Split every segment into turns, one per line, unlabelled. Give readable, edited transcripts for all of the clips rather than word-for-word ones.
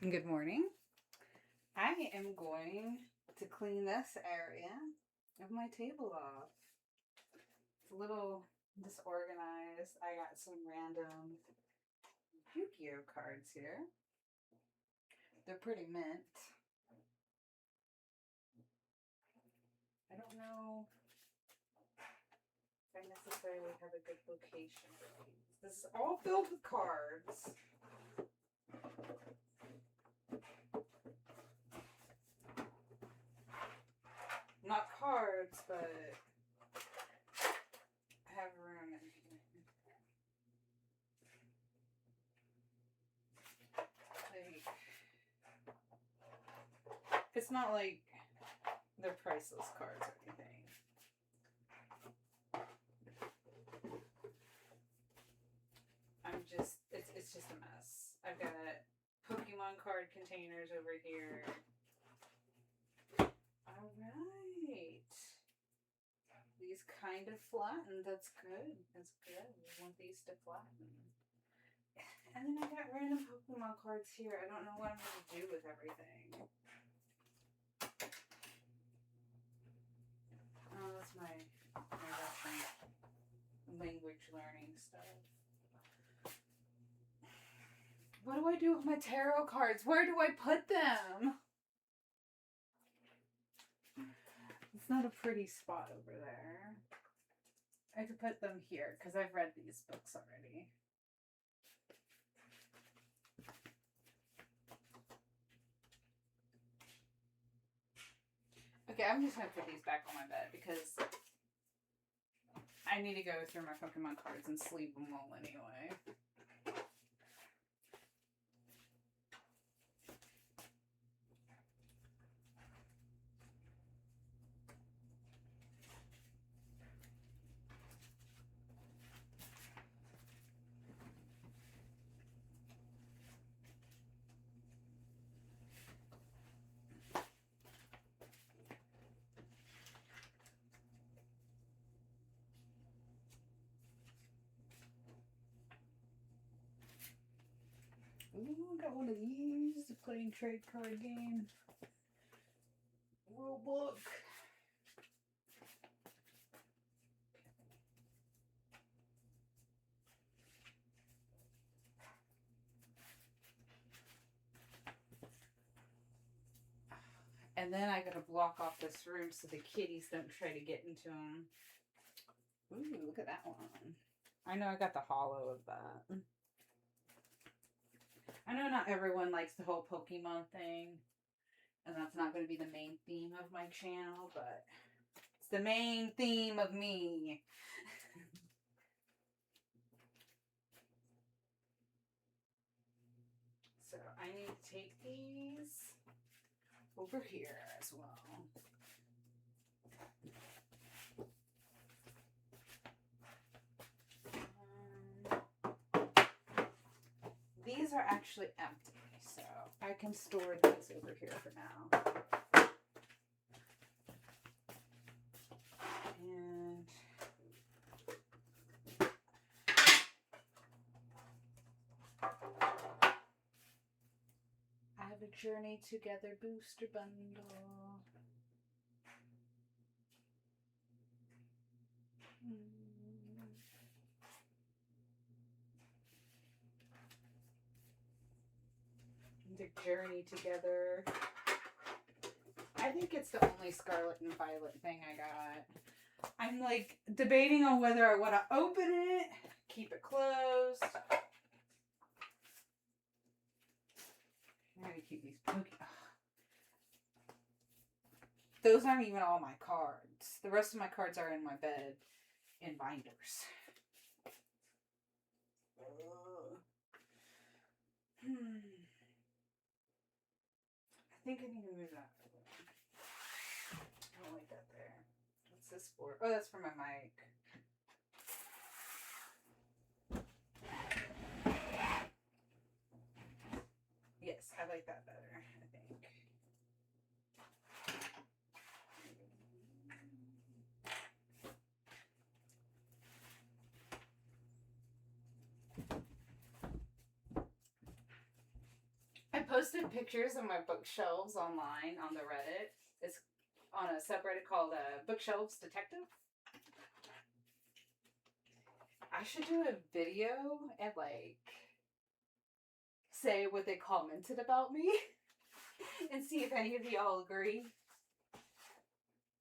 Good morning. I am going to clean this area of my table off. It's a little disorganized. I got some random Yu-Gi-Oh cards here. They're pretty mint. I don't know if I necessarily have a good location for these. This is all filled with cards. Not cards, but I have room in here. It's not like they're priceless cards or anything. It's just a mess. I've got Pokemon card containers over here. Alright. These kind of flatten. That's good. That's good. We want these to flatten. And then I got random Pokemon cards here. I don't know what I'm going to do with everything. Oh, that's my language learning stuff. What do I do with my tarot cards? Where do I put them? It's not a pretty spot over there. I could put them here because I've read these books already. Okay, I'm just going to put these back on my bed because I need to go through my Pokemon cards and sleeve them all anyway. Ooh, got one of these. Playing trade card game. Rule book. And then I gotta block off this room so the kitties don't try to get into them. Ooh, look at that one. I know I got the hollow of that. I know not everyone likes the whole Pokemon thing. And that's not going to be the main theme of my channel, but it's the main theme of me. So I need to take these over here as well. These are actually empty, so I can store these over here for now. And I have a Journey Together booster bundle. The Journey Together. I think it's the only Scarlet and Violet thing I got. I'm like debating on whether I want to open it, keep it closed. I'm going to keep these Those aren't even all my cards. The rest of my cards are in my bed in binders. I think I need to move that. I don't like that there. What's this for? Oh, that's for my mic. Yes, I like that better, I think. posted pictures of my bookshelves online on the Reddit. It's on a subreddit called Bookshelves Detective. I should do a video and like say what they commented about me and see if any of y'all agree.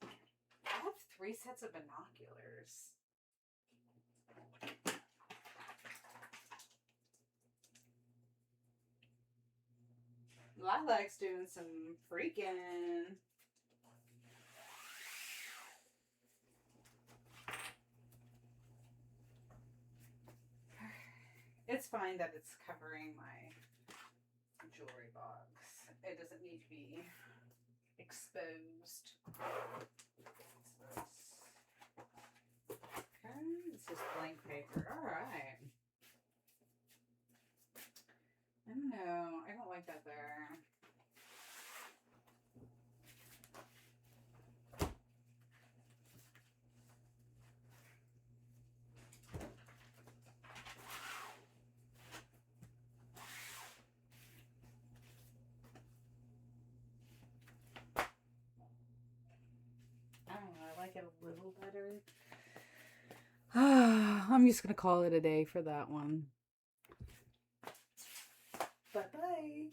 I have 3 sets of binoculars. Lilac's doing some freaking. It's fine that it's covering my jewelry box. It doesn't need to be exposed. Okay, it's just blank paper. Alright. I don't know. I don't like that there. I don't know. I like it a little better. I'm just going to call it a day for that one. Bye-bye.